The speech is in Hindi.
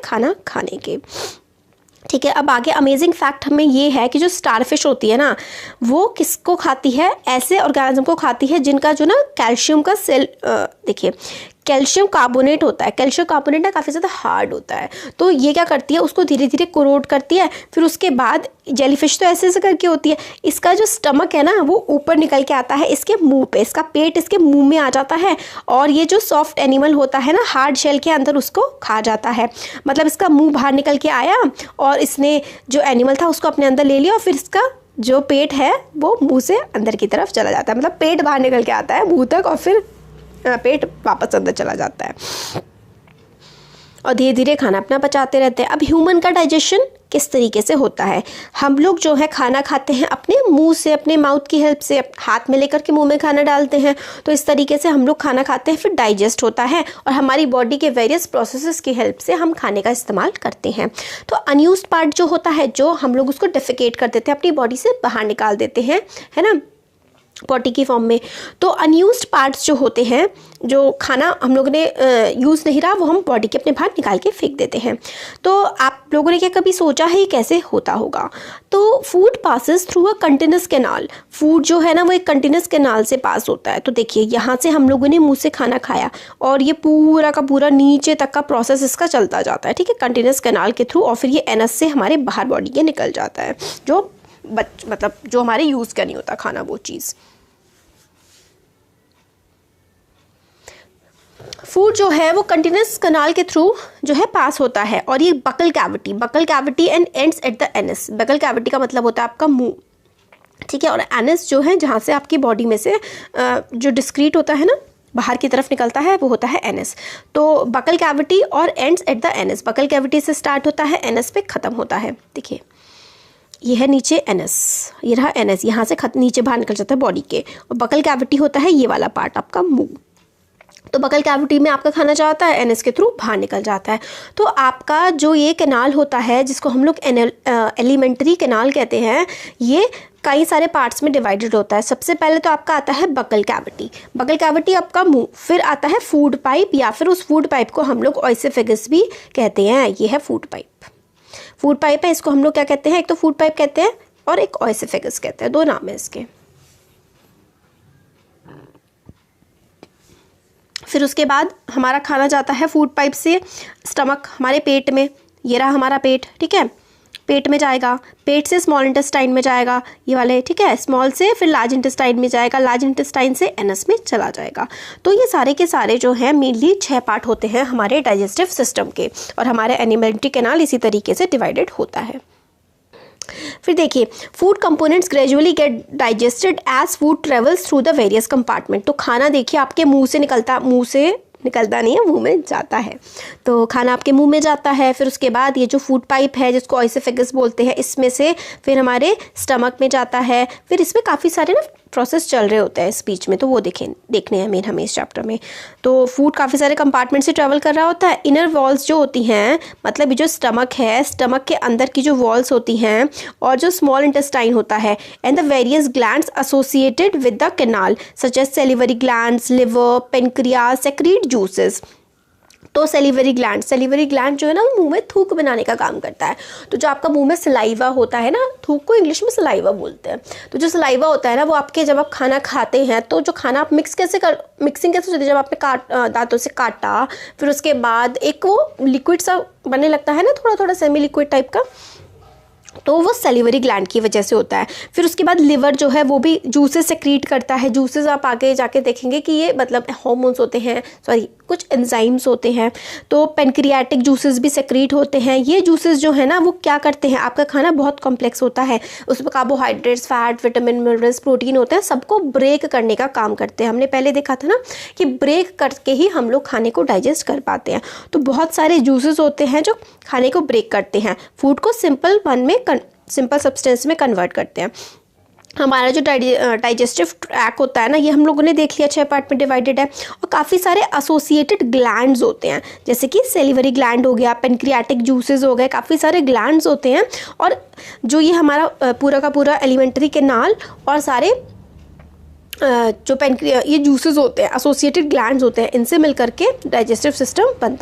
खाना खाने के। ठीक है, अब आगे अमेजिंग फैक्ट हमें ये है कि जो स्टारफिश होती है ना, वो किसको खाती है, ऐसे ऑर्गेनिज्म को खाती है जिनका जो ना कैल्शियम का सेल, देखिए कैल्शियम कार्बोनेट होता है, कैल्शियम कार्बोनेट ना काफ़ी ज़्यादा हार्ड होता है, तो ये क्या करती है उसको धीरे धीरे कोरोड करती है। फिर उसके बाद जेलीफिश तो ऐसे ऐसे करके होती है, इसका जो स्टमक है ना वो ऊपर निकल के आता है इसके मुंह पे, इसका पेट इसके मुंह में आ जाता है, और ये जो सॉफ्ट एनिमल होता है ना हार्ड शेल के अंदर उसको खा जाता है। मतलब इसका मुंह बाहर निकल के आया और इसने जो एनिमल था उसको अपने अंदर ले लिया, और फिर इसका जो पेट है वो मुंह से अंदर की तरफ चला जाता है। मतलब पेट बाहर निकल के आता है मुंह तक और फिर पेट वापस अंदर चला जाता है, और धीरे धीरे खाना अपना पचाते रहते हैं। अब ह्यूमन का डाइजेशन किस तरीके से होता है, हम लोग जो है खाना खाते हैं अपने मुंह से, अपने माउथ की हेल्प से, हाथ में लेकर के मुंह में खाना डालते हैं, तो इस तरीके से हम लोग खाना खाते हैं, फिर डाइजेस्ट होता है और हमारी बॉडी के वेरियस प्रोसेसेस की हेल्प से हम खाने का इस्तेमाल करते हैं। तो अनयूज्ड पार्ट जो होता है, जो हम लोग उसको डेफिकेट कर देते हैं, अपनी बॉडी से बाहर निकाल देते हैं, है ना, पॉटी की फॉर्म में। तो अनयूज्ड पार्ट्स जो होते हैं, जो खाना हम लोगों ने यूज़ नहीं रहा, वो हम बॉडी के अपने बाहर निकाल के फेंक देते हैं। तो आप लोगों ने क्या कभी सोचा है ये कैसे होता होगा? तो food passes through a continuous canal, food जो है ना वो एक कंटिन्यूस कैनाल से पास होता है। तो देखिए यहाँ से हम लोगों ने मुंह से खाना खाया और ये पूरा का पूरा नीचे तक का प्रोसेस इसका चलता जाता है, ठीक है, कंटिन्यूस कैनाल के थ्रू, और फिर ये एनस से हमारे बाहर बॉडी के निकल जाता है, जो मतलब जो हमारे यूज़ का नहीं होता खाना, वो चीज़। फूड जो है वो कंटिन्यूस कैनाल के थ्रू जो है पास होता है, और ये buccal cavity and ends at the anus. Buccal cavity का मतलब होता है आपका मुंह, ठीक है, और एनस जो है जहाँ से आपकी बॉडी में से जो डिस्क्रीट होता है ना बाहर की तरफ निकलता है, वो होता है एनस। तो बकल कैविटी और ends at the anus, buccal cavity से स्टार्ट होता है, एनस पे ख़त्म होता है। देखिए ये है नीचे एनस, ये रहा एनस, यहाँ से नीचे बाहर निकल जाता है बॉडी के, और बकल कैविटी होता है ये वाला पार्ट आपका मुंह। तो बकल कैविटी में आपका खाना जाता है, एनस के थ्रू बाहर निकल जाता है। तो आपका जो ये कैनाल होता है जिसको हम लोग एलिमेंट्री कैनाल कहते हैं, ये कई सारे पार्ट्स में डिवाइडेड होता है। सबसे पहले तो आपका आता है बकल कैविटी आपका मुंह, फिर आता है फूड पाइप, या फिर उस फूड पाइप को हम लोग ओएसोफेगस भी कहते हैं। ये है फूड पाइप है, इसको हम लोग क्या कहते हैं, एक तो फूड पाइप कहते हैं और एक ओएसोफेगस कहते हैं, दो नाम है इसके। फिर उसके बाद हमारा खाना जाता है फूड पाइप से स्टमक, हमारे पेट में, ये रहा हमारा पेट, ठीक है, पेट में जाएगा, पेट से स्मॉल इंटेस्टाइन में जाएगा, ये वाले, ठीक है, स्मॉल से फिर लार्ज इंटेस्टाइन में जाएगा, लार्ज इंटेस्टाइन से एनस में चला जाएगा। तो ये सारे के सारे जो हैं मेनली 6 पार्ट होते हैं हमारे डाइजेस्टिव सिस्टम के, और हमारे एलिमेंट्री कैनाल इसी तरीके से डिवाइडेड होता है। फिर देखिए food components gradually get digested as food travels through the various compartment. तो खाना देखिए आपके मुंह से निकलता नहीं है, मुंह में जाता है, तो खाना आपके मुंह में जाता है। फिर उसके बाद ये जो फूड पाइप है जिसको ओएसोफेगस बोलते हैं, इसमें से फिर हमारे स्टमक में जाता है। फिर इसमें काफ़ी सारे ना प्रोसेस चल रहे होते हैं इस बीच में, तो वो देखने हैं मेन हमें इस चैप्टर में। तो फूड काफ़ी सारे कंपार्टमेंट से ट्रैवल कर रहा होता है। इनर वॉल्स जो होती हैं, मतलब ये जो स्टमक है, स्टमक के अंदर की जो वॉल्स होती हैं, और जो स्मॉल इंटेस्टाइन होता है, and the various glands associated with the canal such as salivary glands, liver, pancreas secrete juices. तो सेलिवरी ग्लैंड जो है ना वो मुंह में थूक बनाने का काम करता है। तो जो आपका मुंह में सलाइवा होता है ना, थूक को इंग्लिश में सलाइवा बोलते हैं। तो जो सलाइवा होता है ना वो आपके, जब आप खाना खाते हैं तो जो खाना आप मिक्सिंग कैसे होती है, जब आपने दांतों से काटा, फिर उसके बाद एक वो लिक्विड सा बनने लगता है ना, थोड़ा थोड़ा सेमी लिक्विड टाइप का, तो वो सेलिवरी ग्लैंड की वजह से होता है। फिर उसके बाद लिवर जो है वो भी जूसेस सेक्रीट करता है। जूसेस आप आगे जाके देखेंगे कि ये मतलब हार्मोन्स होते हैं, कुछ एंजाइम्स होते हैं। तो पेनक्रियाटिक जूसेस भी सेक्रीट होते हैं। ये जूसेस जो है ना वो क्या करते हैं, आपका खाना बहुत कॉम्प्लेक्स होता है, उसमें carbohydrates, fat, vitamin, minerals, protein होते हैं, सबको ब्रेक करने का काम करते हैं। हमने पहले देखा था ना कि ब्रेक करके ही हम लोग खाने को डाइजेस्ट कर पाते हैं। तो बहुत सारे जूसेस होते हैं जो खाने को ब्रेक करते हैं, फूड को सिंपल सब्सटेंस में कन्वर्ट करते हैं। हमारा जो डाइजेस्टिव ट्रैक होता है ना, ये हम लोगों ने देख लिया 6 पार्ट में डिवाइडेड है, और काफ़ी सारे एसोसिएटेड ग्लैंड्स होते हैं, जैसे कि सेलिवरी ग्लैंड हो गया, पेनक्रियाटिक जूसेस हो गए, काफ़ी सारे ग्लैंड्स होते हैं। और जो ये हमारा पूरा का पूरा एलिमेंट्री कैनाल और सारे जो ये जूसेस होते हैं, एसोसिएटेड ग्लैंड्स होते हैं, इनसे मिलकर के डाइजेस्टिव सिस्टम बनता है।